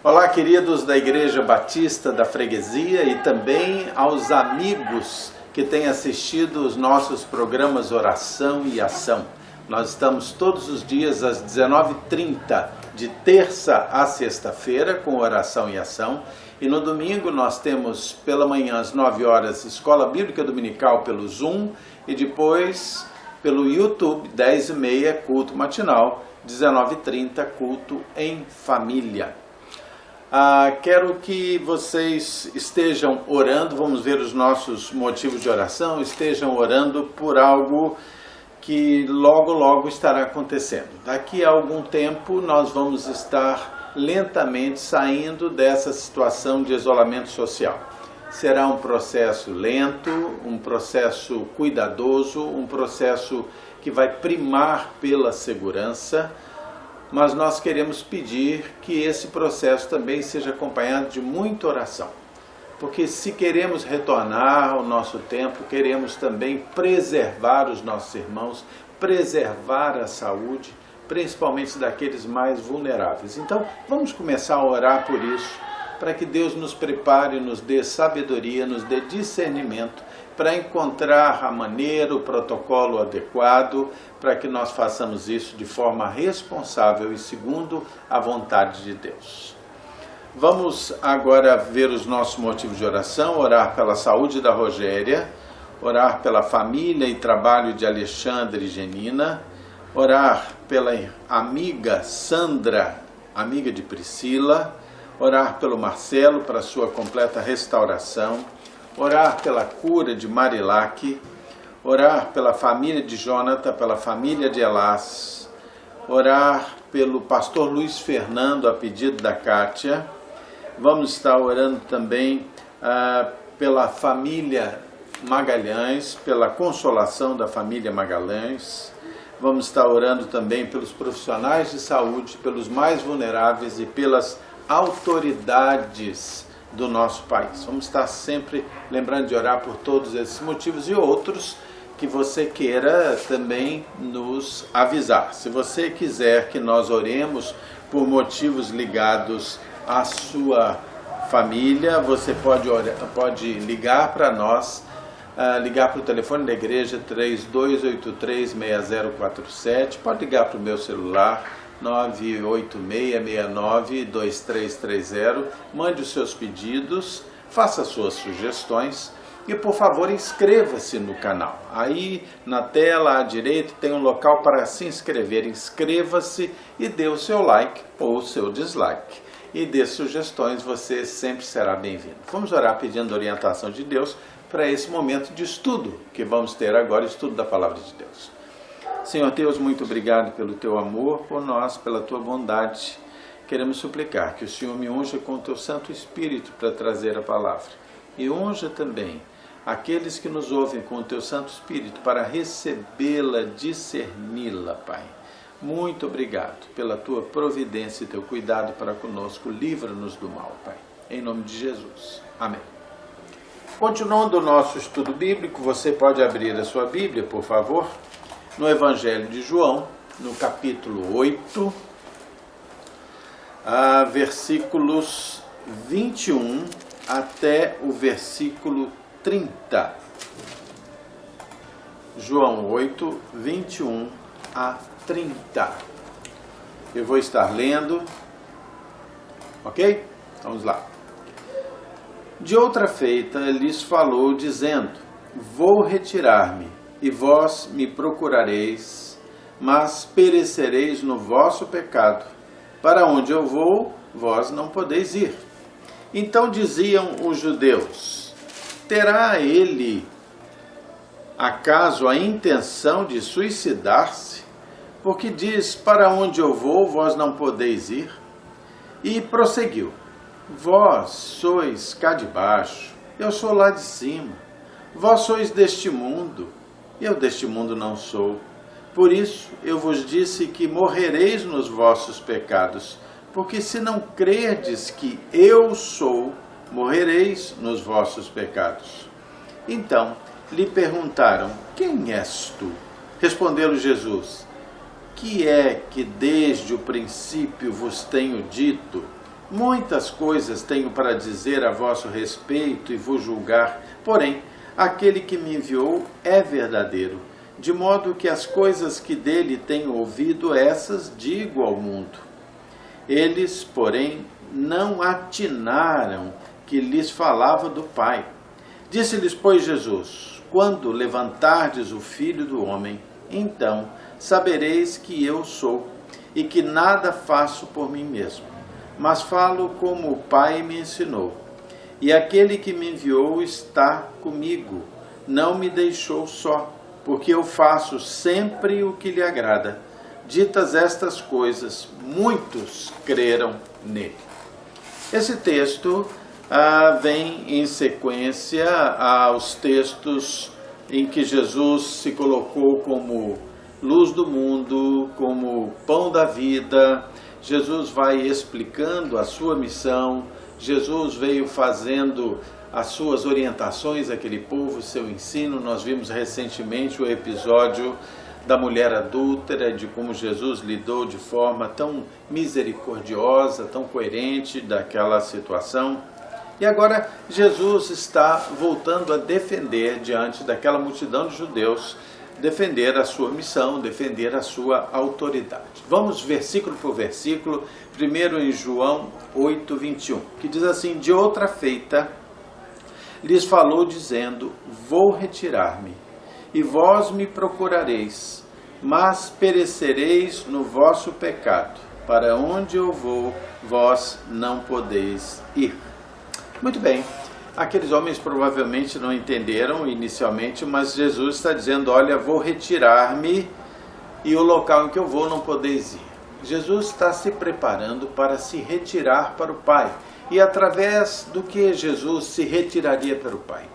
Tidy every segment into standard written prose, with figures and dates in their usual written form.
Olá, queridos da Igreja Batista da Freguesia e também aos amigos que têm assistido os nossos programas Oração e Ação. Nós estamos todos os dias às 19h30, de terça a sexta-feira, com Oração e Ação. E no domingo nós temos pela manhã às 9 horas Escola Bíblica Dominical pelo Zoom e depois pelo YouTube, 10h30, culto matinal, 19h30, culto em família. Quero que vocês estejam orando, vamos ver os nossos motivos de oração, estejam orando por algo que logo estará acontecendo. Daqui a algum tempo nós vamos estar lentamente saindo dessa situação de isolamento social. Será um processo lento, um processo cuidadoso, um processo que vai primar pela segurança, mas nós queremos pedir que esse processo também seja acompanhado de muita oração. Porque se queremos retornar ao nosso tempo, queremos também preservar os nossos irmãos, preservar a saúde, principalmente daqueles mais vulneráveis. Então, vamos começar a orar por isso, para que Deus nos prepare, nos dê sabedoria, nos dê discernimento, para encontrar a maneira, o protocolo adequado, para que nós façamos isso de forma responsável e segundo a vontade de Deus. Vamos agora ver os nossos motivos de oração, orar pela saúde da Rogéria, orar pela família e trabalho de Alexandre e Genina, orar pela amiga Sandra, amiga de Priscila, orar pelo Marcelo para sua completa restauração, orar pela cura de Marilac, orar pela família de Jonathan, pela família de Elas, orar pelo pastor Luiz Fernando a pedido da Kátia. Vamos estar orando também pela família Magalhães, pela consolação da família Magalhães. Vamos estar orando também pelos profissionais de saúde, pelos mais vulneráveis e pelas autoridades do nosso país. Vamos estar sempre lembrando de orar por todos esses motivos e outros que você queira também nos avisar. Se você quiser que nós oremos por motivos ligados à sua família, você pode ligar para nós, ligar para o telefone da igreja 3283-6047, pode ligar para o meu celular 986692330, mande os seus pedidos, faça suas sugestões e, por favor, inscreva-se no canal. Aí, na tela à direita, tem um local para se inscrever. Inscreva-se e dê o seu like ou o seu dislike. E dê sugestões, você sempre será bem-vindo. Vamos orar pedindo a orientação de Deus para esse momento de estudo que vamos ter agora, estudo da Palavra de Deus. Senhor Deus, muito obrigado pelo teu amor por nós, pela tua bondade. Queremos suplicar que o Senhor me unja com o teu Santo Espírito para trazer a palavra. E unja também aqueles que nos ouvem com o teu Santo Espírito para recebê-la, discerni-la, Pai. Muito obrigado pela tua providência e teu cuidado para conosco. Livra-nos do mal, Pai. Em nome de Jesus. Amém. Continuando o nosso estudo bíblico, você pode abrir a sua Bíblia, por favor, no Evangelho de João, no capítulo 8, versículos 21 até o versículo 30. João 8, 21 a 30. Eu vou estar lendo, ok? Vamos lá. De outra feita, lhes falou, dizendo: vou retirar-me, e vós me procurareis, mas perecereis no vosso pecado. Para onde eu vou, vós não podeis ir. Então diziam os judeus: terá ele, acaso, a intenção de suicidar-se? Porque diz: para onde eu vou, vós não podeis ir? E prosseguiu: vós sois cá de baixo, eu sou lá de cima. Vós sois deste mundo, eu deste mundo não sou. Por isso eu vos disse que morrereis nos vossos pecados, porque se não crerdes que eu sou, morrereis nos vossos pecados. Então lhe perguntaram: quem és tu? Respondeu-lhe Jesus: que é que desde o princípio vos tenho dito? Muitas coisas tenho para dizer a vosso respeito e vos julgar, porém, aquele que me enviou é verdadeiro, de modo que as coisas que dele tenho ouvido, essas digo ao mundo. Eles, porém, não atinaram que lhes falava do Pai. Disse-lhes, pois, Jesus: quando levantardes o Filho do Homem, então sabereis que eu sou, e que nada faço por mim mesmo, mas falo como o Pai me ensinou. E aquele que me enviou está comigo, não me deixou só, porque eu faço sempre o que lhe agrada. Ditas estas coisas, muitos creram nele. Esse texto vem em sequência aos textos em que Jesus se colocou como luz do mundo, como pão da vida. Jesus vai explicando a sua missão, Jesus veio fazendo as suas orientações àquele povo, seu ensino. Nós vimos recentemente o episódio da mulher adúltera, de como Jesus lidou de forma tão misericordiosa, tão coerente daquela situação. E agora Jesus está voltando a defender, diante daquela multidão de judeus, defender a sua missão, defender a sua autoridade. Vamos versículo por versículo, primeiro em João 8:21, que diz assim: de outra feita lhes falou dizendo: vou retirar-me, e vós me procurareis, mas perecereis no vosso pecado. Para onde eu vou, vós não podeis ir. Muito bem, aqueles homens provavelmente não entenderam inicialmente, mas Jesus está dizendo: olha, vou retirar-me e o local em que eu vou não podeis ir. Jesus está se preparando para se retirar para o Pai. E através do que Jesus se retiraria para o Pai?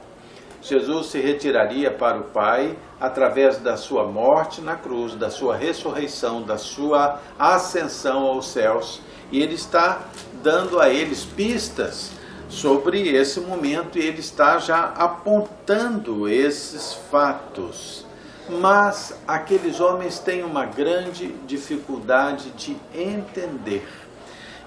Jesus se retiraria para o Pai através da sua morte na cruz, da sua ressurreição, da sua ascensão aos céus. E ele está dando a eles pistas sobre esse momento, e ele está já apontando esses fatos. Mas aqueles homens têm uma grande dificuldade de entender.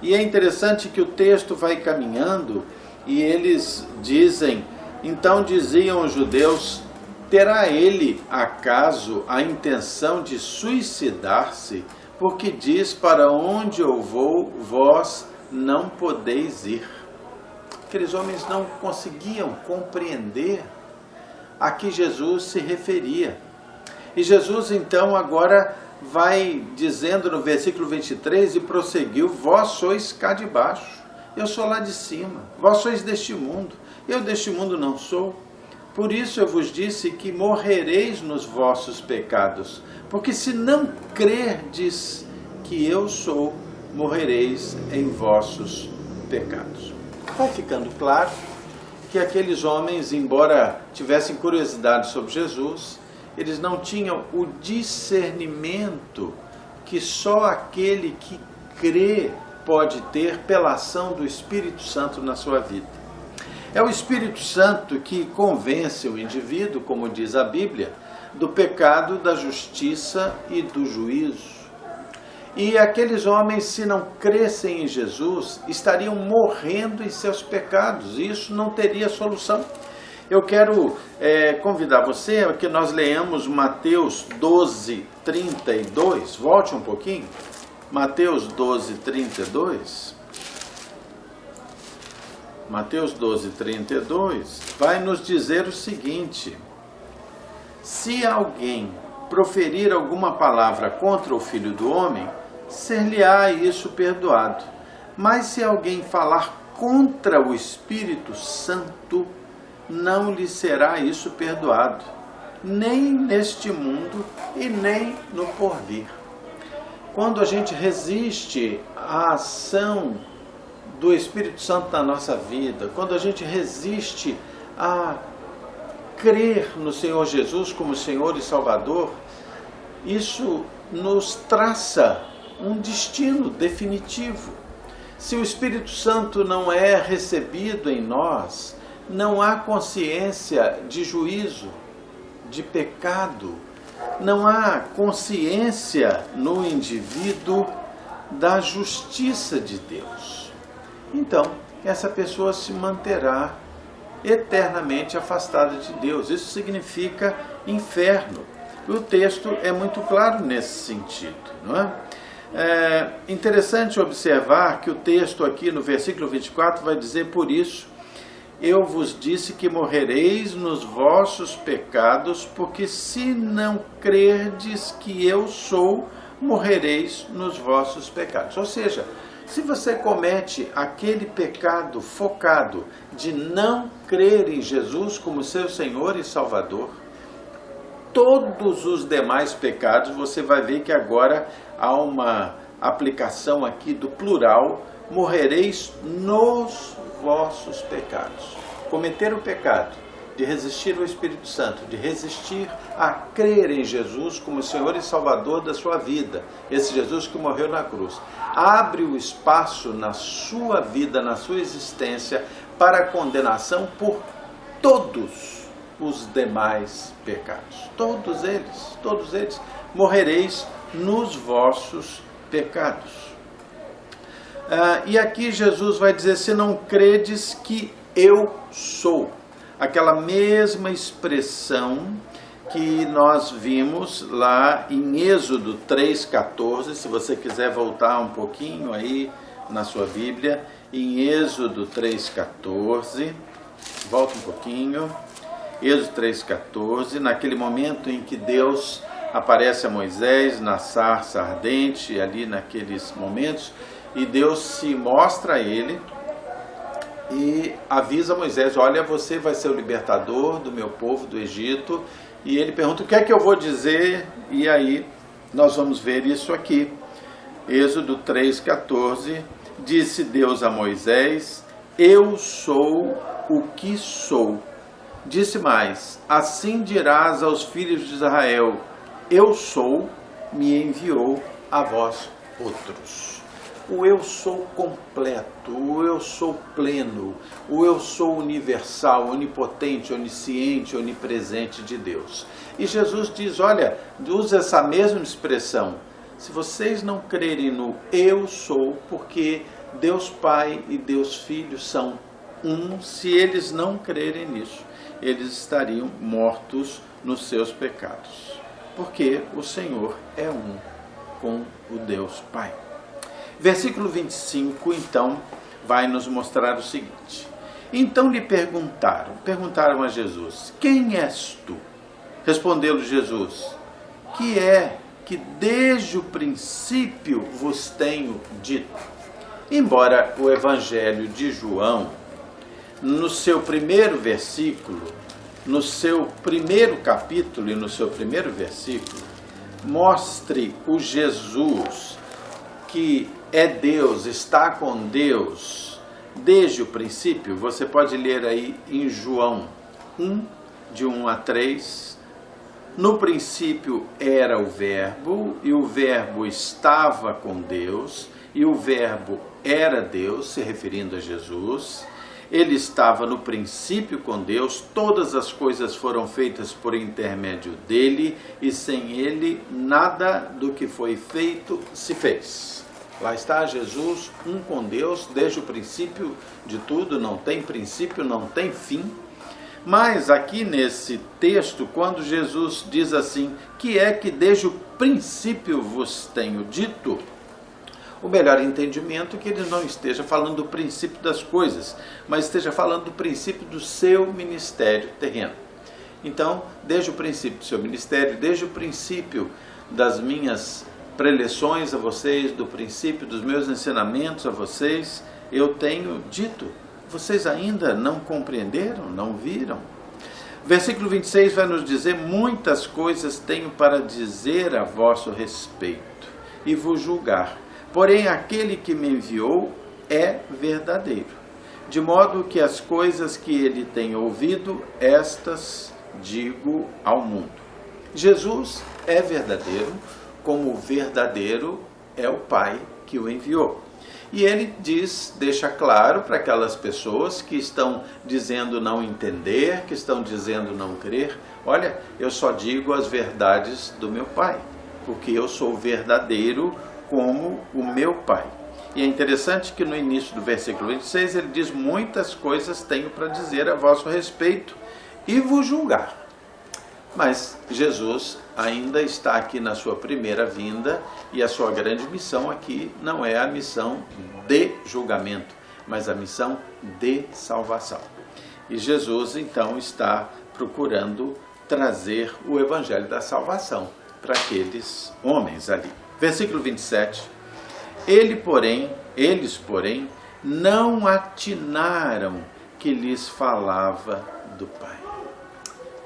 E é interessante que o texto vai caminhando e eles dizem: então diziam os judeus, terá ele acaso a intenção de suicidar-se? Porque diz: para onde eu vou, vós não podeis ir. Aqueles homens não conseguiam compreender a que Jesus se referia. E Jesus então agora vai dizendo no versículo 23, e prosseguiu: vós sois cá de baixo, eu sou lá de cima, vós sois deste mundo, eu deste mundo não sou. Por isso eu vos disse que morrereis nos vossos pecados, porque se não crerdes que eu sou, morrereis em vossos pecados. Vai ficando claro que aqueles homens, embora tivessem curiosidade sobre Jesus, eles não tinham o discernimento que só aquele que crê pode ter pela ação do Espírito Santo na sua vida. É o Espírito Santo que convence o indivíduo, como diz a Bíblia, do pecado, da justiça e do juízo. E aqueles homens, se não crescem em Jesus, estariam morrendo em seus pecados, e isso não teria solução. Eu quero convidar você a que nós leamos Mateus 12:32. Volte um pouquinho. Mateus 12:32. Mateus 12:32 vai nos dizer o seguinte: se alguém proferir alguma palavra contra o Filho do Homem, ser-lhe-á isso perdoado. Mas se alguém falar contra o Espírito Santo, não lhe será isso perdoado, nem neste mundo e nem no porvir. Quando a gente resiste à ação do Espírito Santo na nossa vida, quando a gente resiste a crer no Senhor Jesus como Senhor e Salvador, isso nos traça um destino definitivo. Se o Espírito Santo não é recebido em nós, não há consciência de juízo, de pecado, não há consciência no indivíduo da justiça de Deus. então essa pessoa se manterá eternamente afastada de Deus. Isso significa inferno. O texto é muito claro nesse sentido, não é? É interessante observar que o texto aqui no versículo 24 vai dizer: por isso eu vos disse que morrereis nos vossos pecados, porque se não crerdes que eu sou, morrereis nos vossos pecados. Ou seja, se você comete aquele pecado focado de não crer em Jesus como seu Senhor e Salvador, todos os demais pecados, você vai ver que agora há uma aplicação aqui do plural: morrereis nos vossos pecados. Cometer o pecado de resistir ao Espírito Santo, de resistir a crer em Jesus como Senhor e Salvador da sua vida, esse Jesus que morreu na cruz, abre o espaço na sua vida, na sua existência, para a condenação por todos os demais pecados. Todos eles, morrereis nos vossos pecados. E aqui Jesus vai dizer: se não credes que eu sou. Aquela mesma expressão que nós vimos lá em Êxodo 3,14, se você quiser voltar um pouquinho aí na sua Bíblia, em Êxodo 3,14, volta um pouquinho, Êxodo 3,14, naquele momento em que Deus aparece a Moisés na sarça ardente, ali naqueles momentos, e Deus se mostra a ele e avisa Moisés: olha, você vai ser o libertador do meu povo do Egito. E ele pergunta: o que é que eu vou dizer? E aí nós vamos ver isso aqui. Êxodo 3,14, disse Deus a Moisés: eu sou o que sou. Disse mais: assim dirás aos filhos de Israel: eu sou, me enviou a vós outros. O eu sou completo, o eu sou pleno, o eu sou universal, onipotente, onisciente, onipresente de Deus. E Jesus diz: olha, usa essa mesma expressão: se vocês não crerem no eu sou, porque Deus Pai e Deus Filho são um, se eles não crerem nisso, eles estariam mortos nos seus pecados, porque o Senhor é um com o Deus Pai. Versículo 25, então, vai nos mostrar o seguinte: então lhe perguntaram a Jesus: quem és tu? Respondeu-lhe Jesus: que é que desde o princípio vos tenho dito. Embora o Evangelho de João, no seu primeiro versículo, no seu primeiro capítulo e no seu primeiro versículo, mostre o Jesus que é Deus, está com Deus desde o princípio, você pode ler aí em João 1, de 1 a 3, no princípio era o Verbo, e o Verbo estava com Deus, e o Verbo era Deus, se referindo a Jesus. Ele estava no princípio com Deus, todas as coisas foram feitas por intermédio dele, e sem ele nada do que foi feito se fez. Lá está Jesus, um com Deus, desde o princípio de tudo, não tem princípio, não tem fim. Mas aqui nesse texto, quando Jesus diz assim: que é que desde o princípio vos tenho dito, o melhor entendimento é que ele não esteja falando do princípio das coisas, mas esteja falando do princípio do seu ministério terreno. Então, desde o princípio do seu ministério, desde o princípio das minhas preleções a vocês, do princípio dos meus ensinamentos a vocês, eu tenho dito. Vocês ainda não compreenderam, não viram? Versículo 26 vai nos dizer: muitas coisas tenho para dizer a vosso respeito e vos julgar, porém aquele que me enviou é verdadeiro, de modo que as coisas que ele tem ouvido, estas digo ao mundo. Jesus é verdadeiro, como verdadeiro é o Pai que o enviou. E ele deixa claro para aquelas pessoas que estão dizendo não entender, que estão dizendo não crer: olha, eu só digo as verdades do meu Pai, porque eu sou verdadeiro como o meu Pai. E é interessante que no início do versículo 26 ele diz: muitas coisas tenho para dizer a vosso respeito e vos julgar. Mas Jesus ainda está aqui na sua primeira vinda e a sua grande missão aqui não é a missão de julgamento, mas a missão de salvação. E Jesus então está procurando trazer o evangelho da salvação para aqueles homens ali. Versículo 27. Eles, porém, não atinaram que lhes falava do Pai.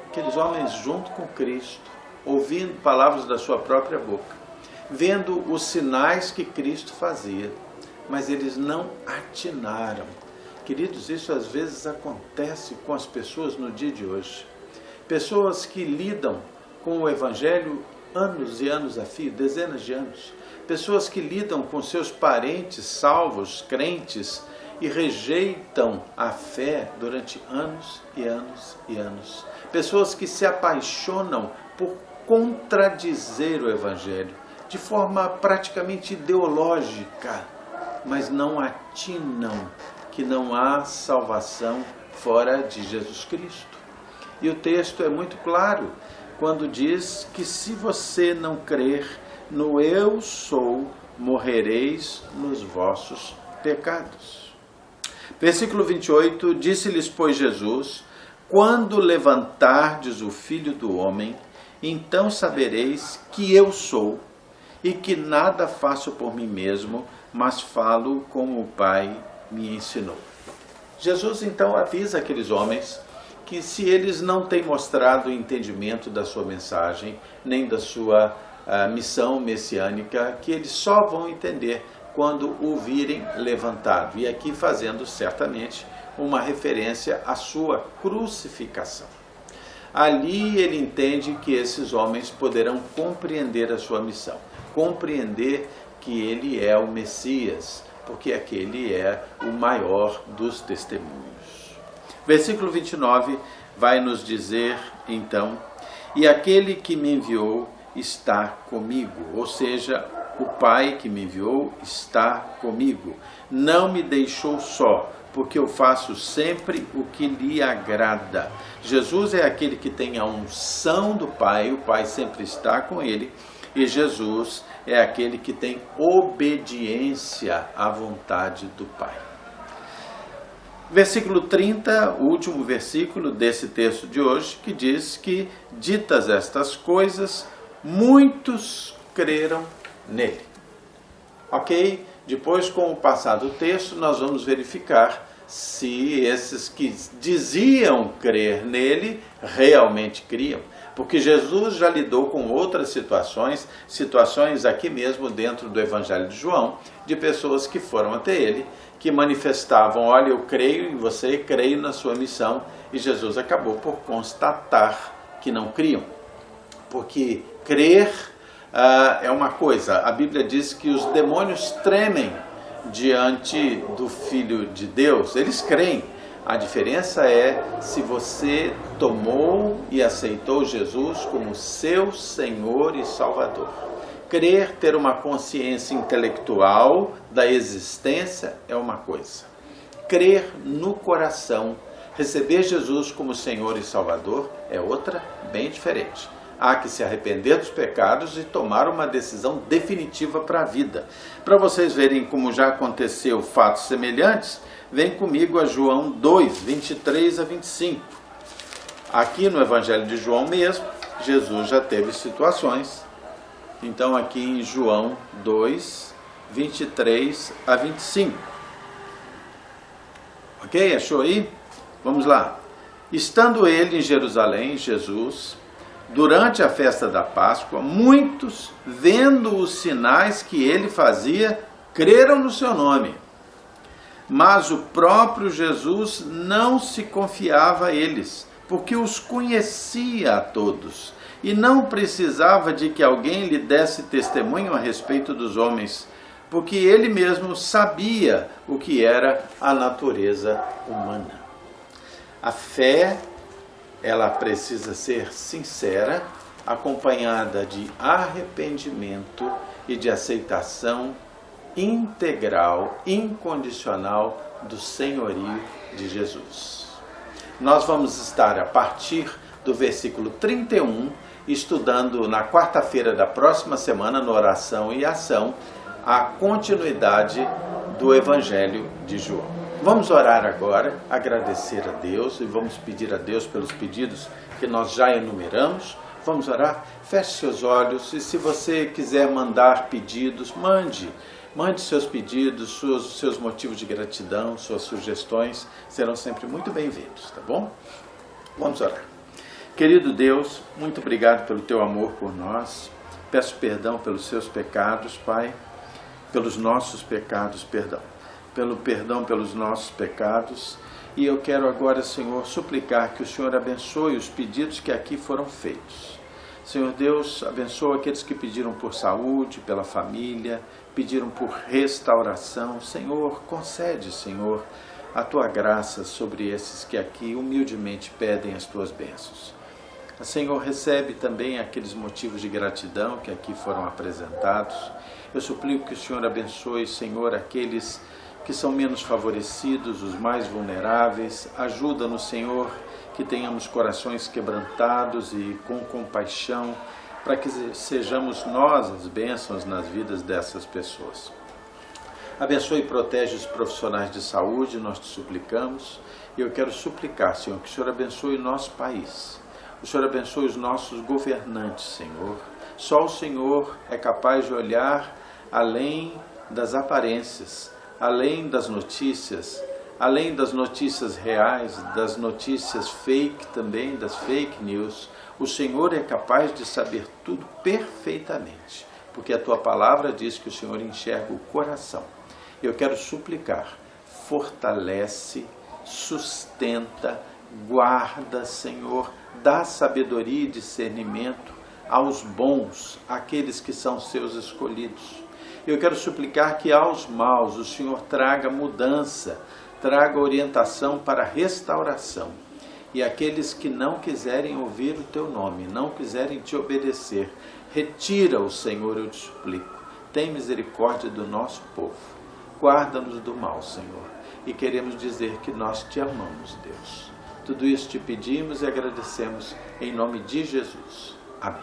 Aqueles homens junto com Cristo, ouvindo palavras da sua própria boca, vendo os sinais que Cristo fazia, mas eles não atinaram. Queridos, isso às vezes acontece com as pessoas no dia de hoje. Pessoas que lidam com o Evangelho anos e anos a fio, dezenas de anos. Pessoas que lidam com seus parentes salvos, crentes, e rejeitam a fé durante anos e anos e anos. Pessoas que se apaixonam por contradizer o Evangelho de forma praticamente ideológica, mas não atinam que não há salvação fora de Jesus Cristo. E o texto é muito claro quando diz que se você não crer no Eu Sou, morrereis nos vossos pecados. Versículo 28, disse-lhes, pois, Jesus: quando levantardes o Filho do Homem, então sabereis que eu sou, e que nada faço por mim mesmo, mas falo como o Pai me ensinou. Jesus então avisa aqueles homens que se eles não têm mostrado o entendimento da sua mensagem, nem da sua missão messiânica, que eles só vão entender quando o virem levantado. E aqui fazendo certamente uma referência à sua crucificação. Ali ele entende que esses homens poderão compreender a sua missão, compreender que ele é o Messias, porque aquele é o maior dos testemunhos. Versículo 29 vai nos dizer então: e aquele que me enviou está comigo, ou seja, o Pai que me enviou está comigo, não me deixou só, porque eu faço sempre o que lhe agrada. Jesus é aquele que tem a unção do Pai, o Pai sempre está com ele, e Jesus é aquele que tem obediência à vontade do Pai. Versículo 30, o último versículo desse texto de hoje, que diz que, ditas estas coisas, muitos creram nele. Ok? Depois, com o passar do texto, nós vamos verificar se esses que diziam crer nele realmente criam. Porque Jesus já lidou com outras situações aqui mesmo dentro do Evangelho de João, de pessoas que foram até ele, que manifestavam: olha, eu creio em você, creio na sua missão, e Jesus acabou por constatar que não criam. Porque crer é uma coisa, a Bíblia diz que os demônios tremem diante do Filho de Deus, eles creem. A diferença é se você tomou e aceitou Jesus como seu Senhor e Salvador. Crer, ter uma consciência intelectual da existência é uma coisa. Crer no coração, receber Jesus como Senhor e Salvador é outra, bem diferente. Há que se arrepender dos pecados e tomar uma decisão definitiva para a vida. Para vocês verem como já aconteceu fatos semelhantes, vem comigo a João 2, 23 a 25. Aqui no Evangelho de João mesmo, Jesus já teve situações. Então aqui em João 2, 23 a 25. Ok? Achou aí? Vamos lá. Estando ele em Jerusalém, Jesus, durante a festa da Páscoa, muitos, vendo os sinais que ele fazia, creram no seu nome. Mas o próprio Jesus não se confiava a eles, porque os conhecia a todos, e não precisava de que alguém lhe desse testemunho a respeito dos homens, porque ele mesmo sabia o que era a natureza humana. A fé, ela precisa ser sincera, acompanhada de arrependimento e de aceitação integral, incondicional do senhorio de Jesus. Nós vamos estar a partir do versículo 31, estudando na quarta-feira da próxima semana, no Oração e Ação, a continuidade do Evangelho de João. Vamos orar agora, agradecer a Deus e vamos pedir a Deus pelos pedidos que nós já enumeramos. Vamos orar? Feche seus olhos e se você quiser mandar pedidos, mande seus pedidos, seus motivos de gratidão, suas sugestões, serão sempre muito bem-vindos, tá bom? Vamos orar. Querido Deus, muito obrigado pelo teu amor por nós. Peço perdão pelos seus pecados, Pai, pelos nossos pecados, perdão pelos nossos pecados. E eu quero agora, Senhor, suplicar que o Senhor abençoe os pedidos que aqui foram feitos. Senhor Deus, abençoa aqueles que pediram por saúde, pela família, pediram por restauração. Senhor, concede, Senhor, a tua graça sobre esses que aqui humildemente pedem as tuas bênçãos. Senhor, recebe também aqueles motivos de gratidão que aqui foram apresentados. Eu suplico que o Senhor abençoe, Senhor, aqueles que são menos favorecidos, os mais vulneráveis. Ajuda-nos, Senhor, que tenhamos corações quebrantados e com compaixão, para que sejamos nós as bênçãos nas vidas dessas pessoas. Abençoe e protege os profissionais de saúde, nós te suplicamos. E eu quero suplicar, Senhor, que o Senhor abençoe o nosso país. O Senhor abençoe os nossos governantes, Senhor. Só o Senhor é capaz de olhar além das aparências, além das notícias reais, das notícias fake também, das fake news. O Senhor é capaz de saber tudo perfeitamente, porque a tua palavra diz que o Senhor enxerga o coração. Eu quero suplicar, fortalece, sustenta, guarda, Senhor, dá sabedoria e discernimento aos bons, aqueles que são seus escolhidos. Eu quero suplicar que aos maus o Senhor traga mudança, traga orientação para restauração. E aqueles que não quiserem ouvir o teu nome, não quiserem te obedecer, retira-o, Senhor, eu te suplico. Tem misericórdia do nosso povo. Guarda-nos do mal, Senhor. E queremos dizer que nós te amamos, Deus. Tudo isso te pedimos e agradecemos em nome de Jesus. Amém.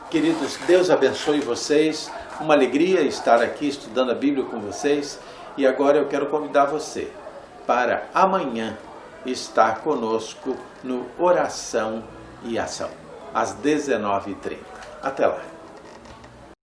Queridos, Deus abençoe vocês. Uma alegria estar aqui estudando a Bíblia com vocês. E agora eu quero convidar você para amanhã estar conosco no Oração e Ação, às 19h30. Até lá.